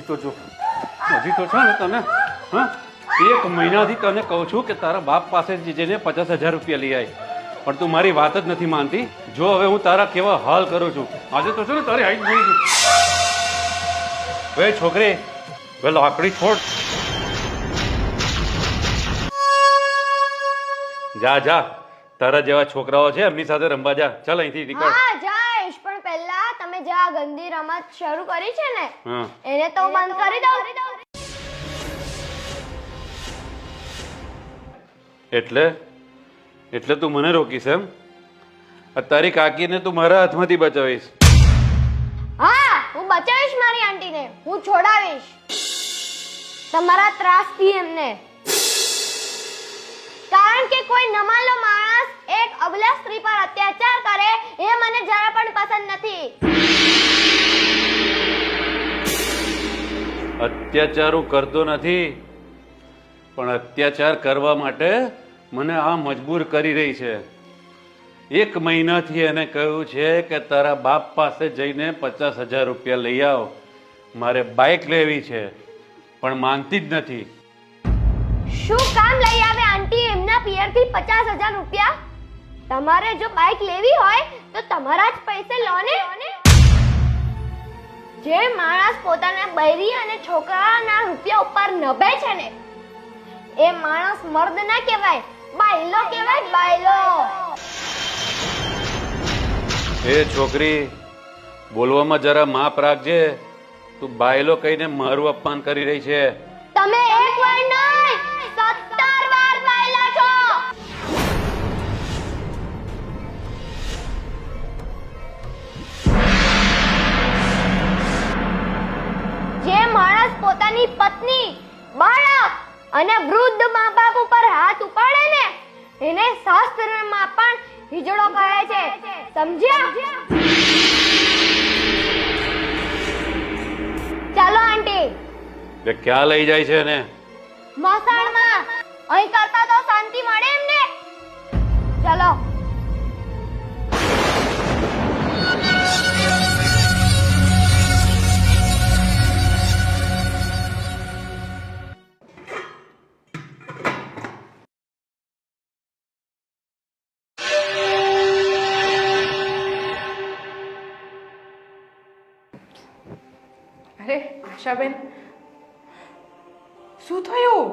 તો જો, હજી તો છે ને તને, હા, 1 મહિનાથી તને કહું છું કે તારા બાપ પાસે જઈને 50,000 રૂપિયા લઈ આવી, પણ તું મારી વાત જ નથી માનતી. જો હવે હું તારા કેવા હાલ કરું છું. આજે તો છે ને તારી હાઈટ મળી ગઈ. હવે છોકરી, હવે લાકડી છોડ, જા જા, તારા જેવા છોકરાઓ છે એમની સાથે રમવા જા. ચાલ અહીંથી નીકળ. હા જઈશ, પણ પહેલા તમે જે આ ગંદી રમત શરૂ કરી છે ને, હા, એને તો બંધ કરી દો. એટલે તું મને રોકીશ એમ? તારી કાકીને તું મારા હાથમાંથી બચાવીશ? હા, હું બચાવીશ મારી આંટીને, હું છોડાવીશ તમારા ત્રાસથી એમને. કારણ કે કોઈ નમાલો માણસ એક અબલા સ્ત્રી પર અત્યાચાર કરે એ મને જરા પણ પસંદ નથી. અત્યાચાર હું કરતો નથી, પણ અત્યાચાર કરવા માટે મને આ મજબૂર કરી રહી છે. 1 મહિનાથી એને કહ્યું છે કે તારા બાપ પાસે જઈને 50,000 રૂપિયા લઈ આવ, મારે બાઇક લેવી છે, પણ માનતી જ નથી. શું કામ લઈ આવે આંટી એમના પિયરથી 50,000 રૂપિયા? તમારે જો બાઇક લેવી હોય તો તમારા જ પૈસે લો ને. જે માણસ પોતાના બૈરી અને છોકરાના રૂપિયા ઉપર નભે છે ને, એ માણસ મર્દ ના કહેવાય, બાયલો કહેવાય, બાયલો. એ છોકરી, બોલવામાં જરા માપ રાખજે. તું બાયલો કહીને મારું અપમાન કરી રહી છે. તમે એક વાર નહીં 17 વાર બાયલા છો. જે માણસ પોતાની પત્ની, બાળક અને વૃદ્ધ મા બાપ ઉપર હાથ ઉપાડે ને, એને શાસ્ત્રમાં પણ હિજડો કહે છે, સમજ્યા? ચાલો આંટી. એ ક્યાં લઈ જાય છે ને? મસાણમાં. અહીં કરતા તો શાંતિ મળે એમને. ચાલો. અરે આશાબેન, શું થયું?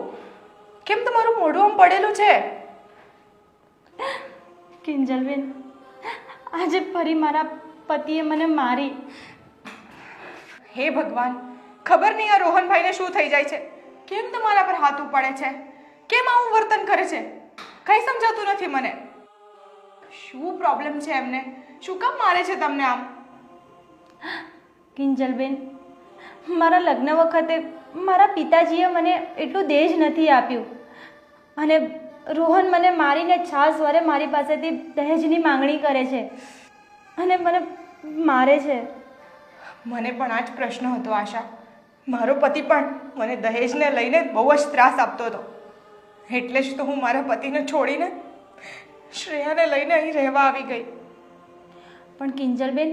કેમ તમારું મોઢું આમ પડેલું છે? કિંજલબેન, આજે ફરી મારા પતિએ મને મારી. હે ભગવાન, ખબર નહીં આ રોહનભાઈને શું થઈ જાય છે. કેમ તમારા પર હાથ ઉપાડે છે? કેમ આવું વર્તન કરે છે? કંઈ સમજાતું નથી મને. શું પ્રોબ્લેમ છે એમને? શું કામ મારે છે તમને આમ? કિંજલબેન, મારા લગ્ન વખતે મારા પિતાજીએ મને એટલું દહેજ નથી આપ્યું, અને રોહન મને મારીને છાસ વરે મારી પાસેથી દહેજની માંગણી કરે છે અને મને મારે છે. મને પણ આ જ પ્રશ્ન હતો આશા. મારો પતિ પણ મને દહેજને લઈને બહુ જ ત્રાસ આપતો હતો, એટલે જ તો હું મારા પતિને છોડીને શ્રેયાને લઈને અહીં રહેવા આવી ગઈ. પણ કિંજલબેન,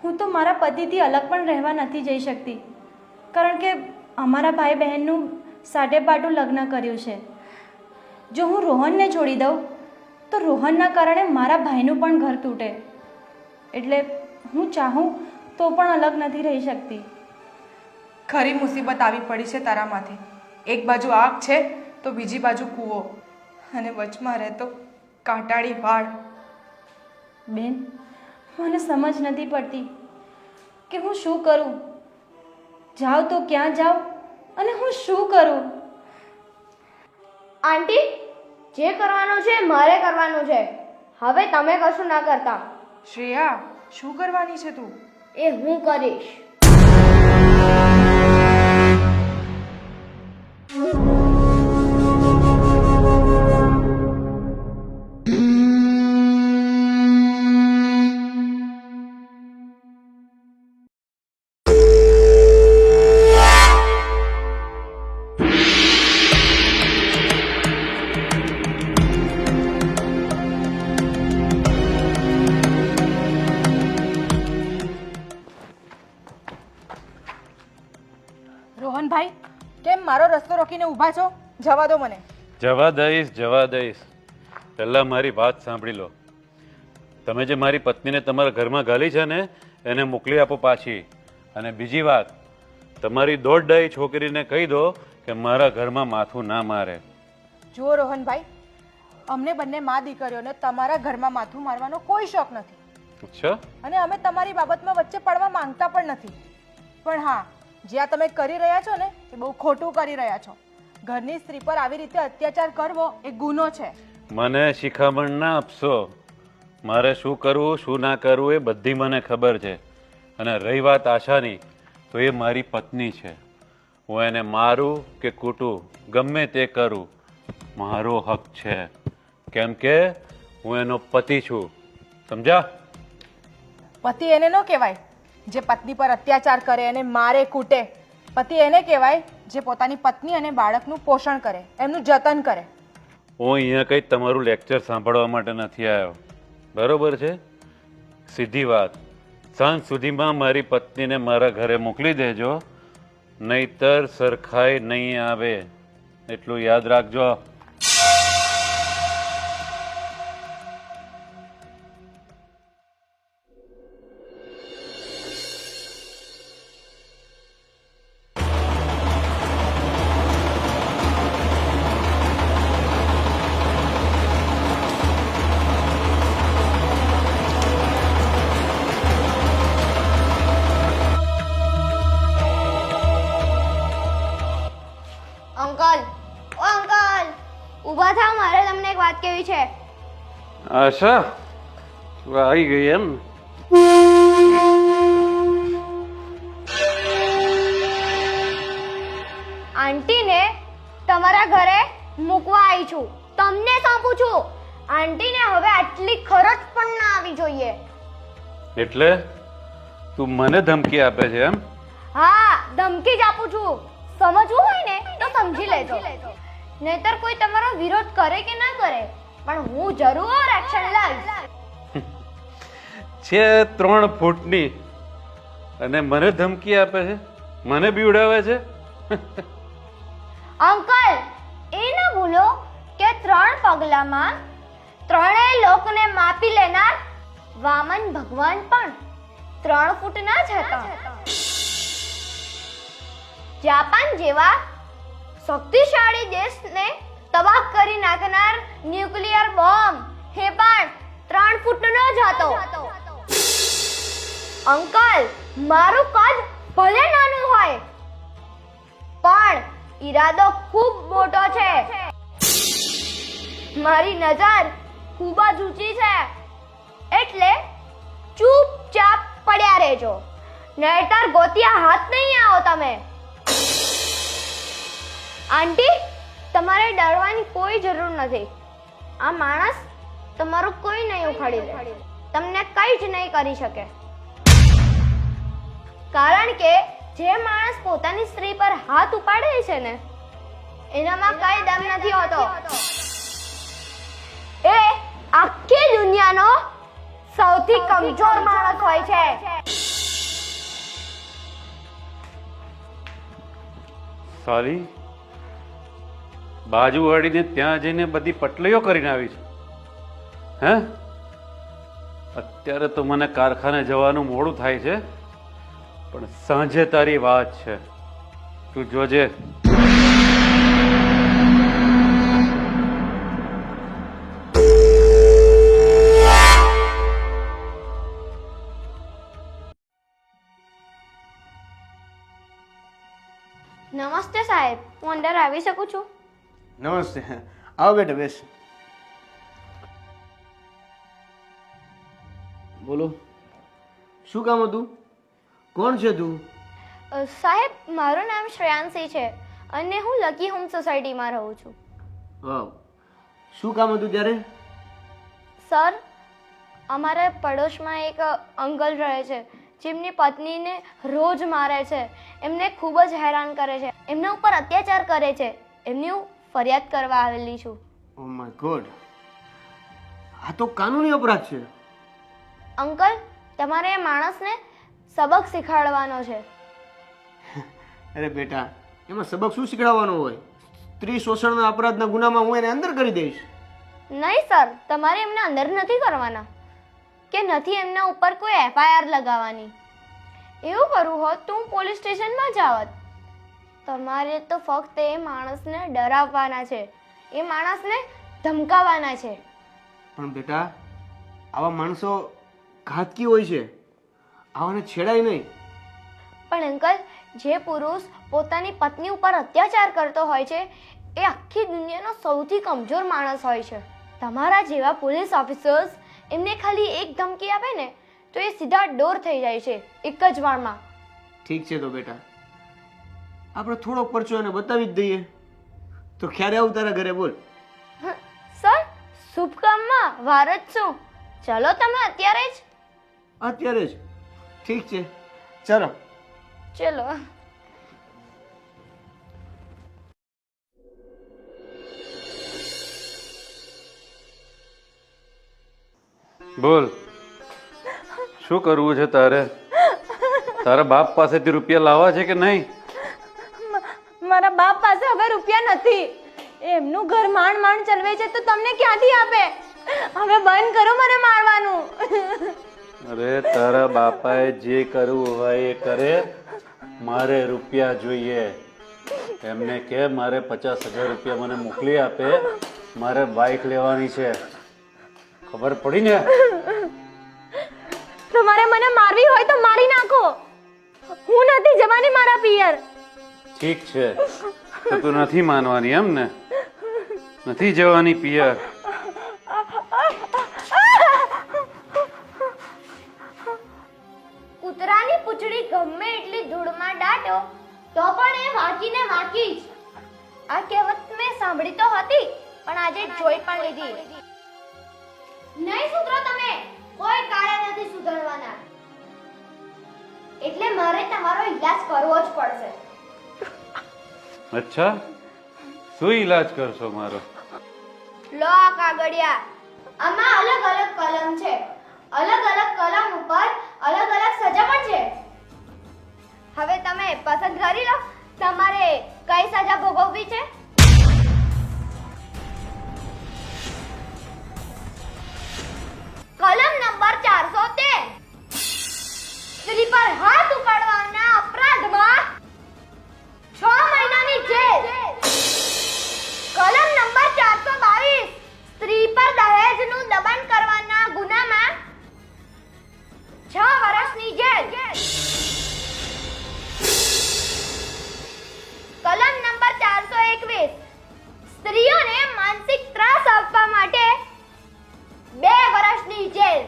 હું તો મારા પતિથી અલગ પણ રહેવા નથી જઈ શકતી, કારણ કે અમારા ભાઈ બહેનનું સાટેપાટું લગ્ન કર્યું છે. જો હું રોહનને છોડી દઉં તો રોહનના કારણે મારા ભાઈનું પણ ઘર તૂટે, એટલે હું ચાહું તો પણ અલગ નથી રહી શકતી. ખરી મુસીબત આવી પડી છે તારા માથે. એક બાજુ આગ છે તો બીજી બાજુ કૂવો, અને વચમાં રહેતો કાંટાળી વાળ. બેન, મને સમજ નથી પડતી કે હું શું કરું. જાઉં તો ક્યાં જાઉં અને હું શું કરું? આંટી, જે કરવાનું છે મારે કરવાનું છે. હવે તમે કશું ના કરતા. શ્રેયા, શું કરવાની છે તું? એ હું કરીશ. કેમ મારો રસ્તો રોકીને ઊભા છો? જવા દો મને. જવા દઈશ. પહેલાં મારી વાત સાંભળી લો. તમે જે મારી પત્નીને તમારા ઘરમાં ગાલી છે ને એને મોકલી આપો પાછી. અને બીજી વાત, તમારી દોઢ છોકરીને કહી દો કે મારા ઘરમાં માથું ના મારે. જુઓ રોહનભાઈ, અમને બંને મા દીકરીઓને તમારા ઘરમાં માથું મારવાનો કોઈ શોખ નથી. અચ્છા? અને અમે તમારી બાબતમાં વચ્ચે પડવા માંગતા પણ નથી. પણ હા, જે આ તમે કરી રહ્યા છો ને એ બહુ ખોટું કરી રહ્યા છો. ઘરની સ્ત્રી પર આવી રીતે અત્યાચાર કરવો એ ગુનો છે. મને શિખામણ ના આપશો. મારે શું કરવું શું ના કરવું એ બધી મને ખબર છે. અને રહી વાત આશાની, તો એ મારી પત્ની છે. હું એને મારું કે કૂટું ગમે તે કરું, મારો હક છે. કેમ કે હું એનો પતિ છું. સમજ્યા? પતિ એને ન કહેવાય જે પત્ની પર અત્યાચાર કરે અને મારે કૂટે. પતિ એને કહેવાય જે પોતાની પત્ની અને બાળકનું પોષણ કરે, એમનું જતન કરે. હું અહીંયા કંઈ તમારું લેક્ચર સાંભળવા માટે નથી આવ્યો. બરોબર છે? સીધી વાત, સાંજ સુધીમાં મારી પત્નીને મારા ઘરે મોકલી દેજો, નહીતર સરખાઈ નહીં આવે. એટલું યાદ રાખજો. અંકલ, ઓ અંકલ, ઊભા થાવ, મારે તમને એક વાત કહેવી છે. આશા, તું આવી ગઈ એમ? આંટીને તમારા ઘરે મૂકવા આવી છું. તમને સોંપું છું. આંટીને હવે આટલી ખરચ પણ ના આવી જોઈએ. એટલે તું મને ધમકી આપે છે એમ? હા, ધમકી જ આપું છું. સમજવું હોય ને તો સમજી લેજો, નહીતર કોઈ તમારો વિરોધ કરે કે ના કરે પણ હું જરૂર એક્શન લઈશ. છે 3 ફૂટની અને મને ધમકી આપે છે, મને બીવડાવે છે. અંકલ, એ ન ભૂલો કે 3 પગલામાં 3 લોકને માપી લેનાર વામન ભગવાન પણ 3 ફૂટના જ હતા. જાપાન જેવા શક્તિશાળી દેશને તબાહ કરી નાખનાર ન્યુક્લિયર બોમ્બ એ પણ 3 ફૂટનો જ હતો. અંકલ, મારું કદ ભલે નાનું હોય પણ ઈરાદો ખૂબ મોટો છે. મારી નજર ખૂબ જ ઊંચી છે. એટલે ચૂપચાપ પડ્યા રહેજો, નહીતર ગોતિયા હાથ નહીં આવો તમે. આંટી, તમારે ડરવાની કોઈ જરૂર નથી. આ માણસ તમારું કોઈ નહીં ઉખાડી લે, તમને કંઈ જ નહીં કરી શકે. કારણ કે જે માણસ પોતાની સ્ત્રી પર હાથ ઉપાડે છે ને એનામાં કઈ દમ નથી હોતો. એ આખી દુનિયાનો સૌથી કમજોર માણસ હોય છે. સાલી, બાજુ વાળીને ત્યાં જઈને બધી પટલીઓ કરીને આવી છે. હે? અત્યારે તો મને કારખાને જવાનું મોડું થાય છે, પણ સાંજે તારી વાત છે. તું જોજે. નમસ્તે સાહેબ, હું અંદર આવી શકું છું? નમસ્તે, આવો બેટા, બેસ. બોલો, શું કામ હતું? કોણ છે તું? સાહેબ, મારું નામ શ્રેયાંશી છે અને હું લકી હોમ સોસાયટીમાં રહું છું. હા, શું કામ હતું ત્યારે? સર, અમારા પડોશમાં એક અંકલ રહે છે જેમની પત્નીને રોજ મારે છે, એમને ખૂબ જ હેરાન કરે છે, એમના ઉપર અત્યાચાર કરે છે. એમની હું ફરિયાદ કરવા આવેલી છું. ઓ માય ગોડ, આ તો કાનૂની અપરાધ છે. અંકલ, તમારે એ માણસને સબક શીખવાડવાનો છે. અરે બેટા, એમાં સબક શું શીખડાવવાનો હોય? સ્ત્રી શોષણના અપરાધના ગુનામાં હું એને અંદર કરી દઈશ. નહીં સર, તમારે એમને અંદર નથી કરવાના કે નથી એમના ઉપર કોઈ એફઆઈઆર લગાવવાની. એવું કરવું હોત તો હું પોલીસ સ્ટેશનમાં જાવત. તમારે તો ફક્ત એ માણસને ડરાવવાના છે, એ માણસને ધમકાવવાના છે. પણ બેટા, આવા માણસો ઘાતકી હોય છે, આવાને છેડાય નહીં. પણ અંકલ, જે પુરુષ પોતાની પત્ની ઉપર અત્યાચાર કરતો હોય છે એ આખી દુનિયાનો સૌથી કમજોર માણસ હોય છે. તમારા જેવા પોલીસ ઓફિસર્સ એમને ખાલી એક ધમકી આપે ને તો એ સીધા ડોર થઈ જાય છે એક જ વારમાં. ઠીક છે તો બેટા, આપણે થોડોક પરચો એને બતાવી જ દઈએ. તો ક્યારે આવું તારા ઘરે બોલ? સર, શુભ કામમાં વાર જ શું. ચલો તમે અત્યારે જ. અત્યારે જ? ઠીક છે, ચાલો. ચલો. બોલ, શું કરવું છે તારે? તારા બાપ પાસેથી રૂપિયા લાવવા છે કે નહીં? મારા બાપ પાસે હવે રૂપિયા નથી. એમનું ઘર માંડ માંડ ચલવે છે તો તમને ક્યાંથી આપે? હવે બંધ કરો મને મારવાનું. અરે તારા બાપાએ જે કરવું હોય એ કરે, મારે રૂપિયા જોઈએ. એમને કે મારે 50,000 રૂપિયા મને મોકલી આપે, મારે બાઇક લેવાની છે. ખબર પડી ને? તમારે મને મારવી હોય તો મારી નાખો, હું નથી જવાની મારા પિયર. ઠીક છે, તો તું નથી માનવાની એમ ને? નથી જવાની પિયર? કૂતરાની પૂંછડી ગમે એટલી ધૂળમાં દાટો તો પણ એ વાંકીને વાંકી જ. આ કહેવત મેં સાંભળી તો હતી પણ આજે જોઈ પણ લીધી. નહીં સુધરો તમે, કોઈ કાળે નથી સુધરવાના. એટલે મારે તમારો ઈલાજ કરવો જ પડશે. અચ્છા, શું ઈલાજ કરશો મારો? લો આ કાગળિયા, આમાં અલગ અલગ કલમ છે. અલગ અલગ કલમ ઉપર અલગ અલગ સજા પણ છે. હવે તમે પસંદ કરી લો તમારે કઈ સજા ભોગવવી છે. કલમ નંબર 413, સ્ત્રી પર હાથ ઉપાડવાના અપરાધમાં 6 મહિનાની જેલ. કલમ નંબર 422, સ્ત્રી પર દહેજનું દબાણ કરવાના ગુનામાં 6 વર્ષની જેલ. કલમ નંબર 421, સ્ત્રીઓને માનસિક ત્રાસ આપવા માટે 2 વર્ષની જેલ.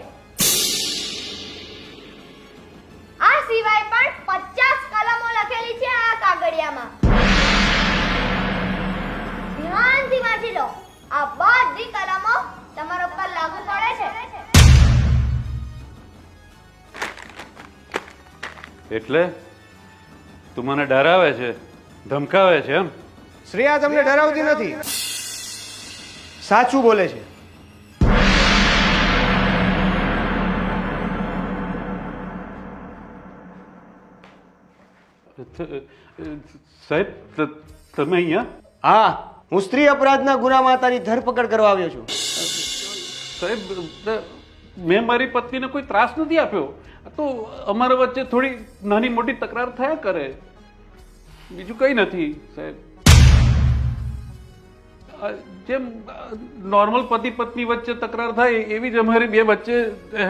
આ સિવાય પણ 50 કલમો લખેલી છે આ કાગળિયામાં. ધ્યાનથી વાંચી લો. આ બધી કલમો તમારા ઉપર લાગુ પડે છે. એટલે તું મને ડરાવે છે, ધમકાવે છે એમ? શ્રેયા તમને ડરાવતી નથી, સાચું બોલે છે. સાહેબ, તમે અહીંયા? હા, હું સ્ત્રી અપરાધના ગુનામાં તારી ધરપકડ કરવા આવ્યો છું. સાહેબ, મેં મારી પત્નીને કોઈ ત્રાસ નથી આપ્યો. તો અમારા વચ્ચે થોડી નાની મોટી તકરાર થયા કરે, બીજું કંઈ નથી સાહેબ. જેમ નોર્મલ પતિ પત્ની વચ્ચે તકરાર થાય એવી જ અમારી બે વચ્ચે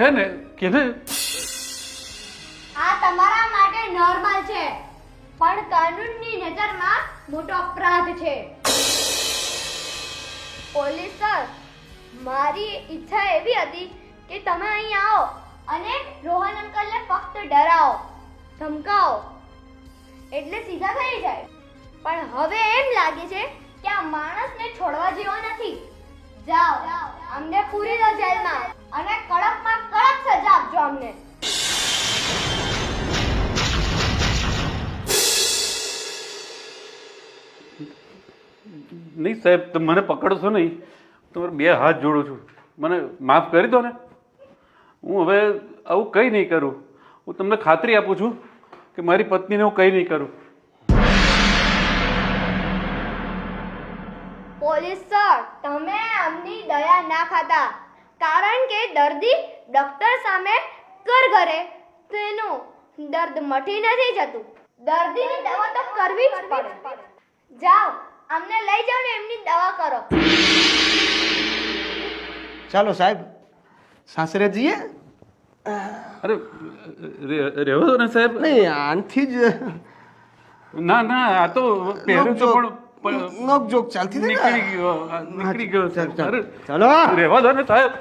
હે ને કે ને. આ તમારા માટે નોર્મલ છે પણ કાનૂનની નજરમાં મોટો અપરાધ છે. પોલીસ સર, મારી ઈચ્છા એવી હતી કે તમે અહીં આવો અને રોહન અંકલને ફક્ત ડરાવો, ધમકાવો એટલે સીધા થઈ જાય. પણ હવે એમ લાગે છે કે આ માણસને છોડવા જેવો નથી. જાઓ, અમને પૂરી દો જેલમાં અને કડકમાં કડક સજા આપજો અમને. નહીં સાહેબ, તમે મને પકડશો નહીં. તમારે 2 હાથ જોડું છું, મને માફ કરી દો ને. હું હવે આવું કંઈ નહીં કરું. હું તમને ખાતરી આપું છું કે મારી પત્નીને હું કંઈ નહીં કરું. પોલીસ સર, તમે અમની દયા ના ખાતા, કારણ કે દર્દી ડોક્ટર સામે કરગરે તો એનું દર્દ મટી નથી જતું. દર્દીની દવા તો કરવી જ પડે. જાઓ, અમને લઈ જાઓ ને એમની દવા કરો. ચાલો સાહેબ, સાસરે જઈએ. અરે રહેવા દો ને સાહેબ. નહીં, આનથી જ ના ના, આ તો પહેરું તો પણ નોકઝોક ચાલતી હતી ને. નીકળી ગયો સાહેબ. અરે ચાલો. રહેવા દો ને સાહેબ.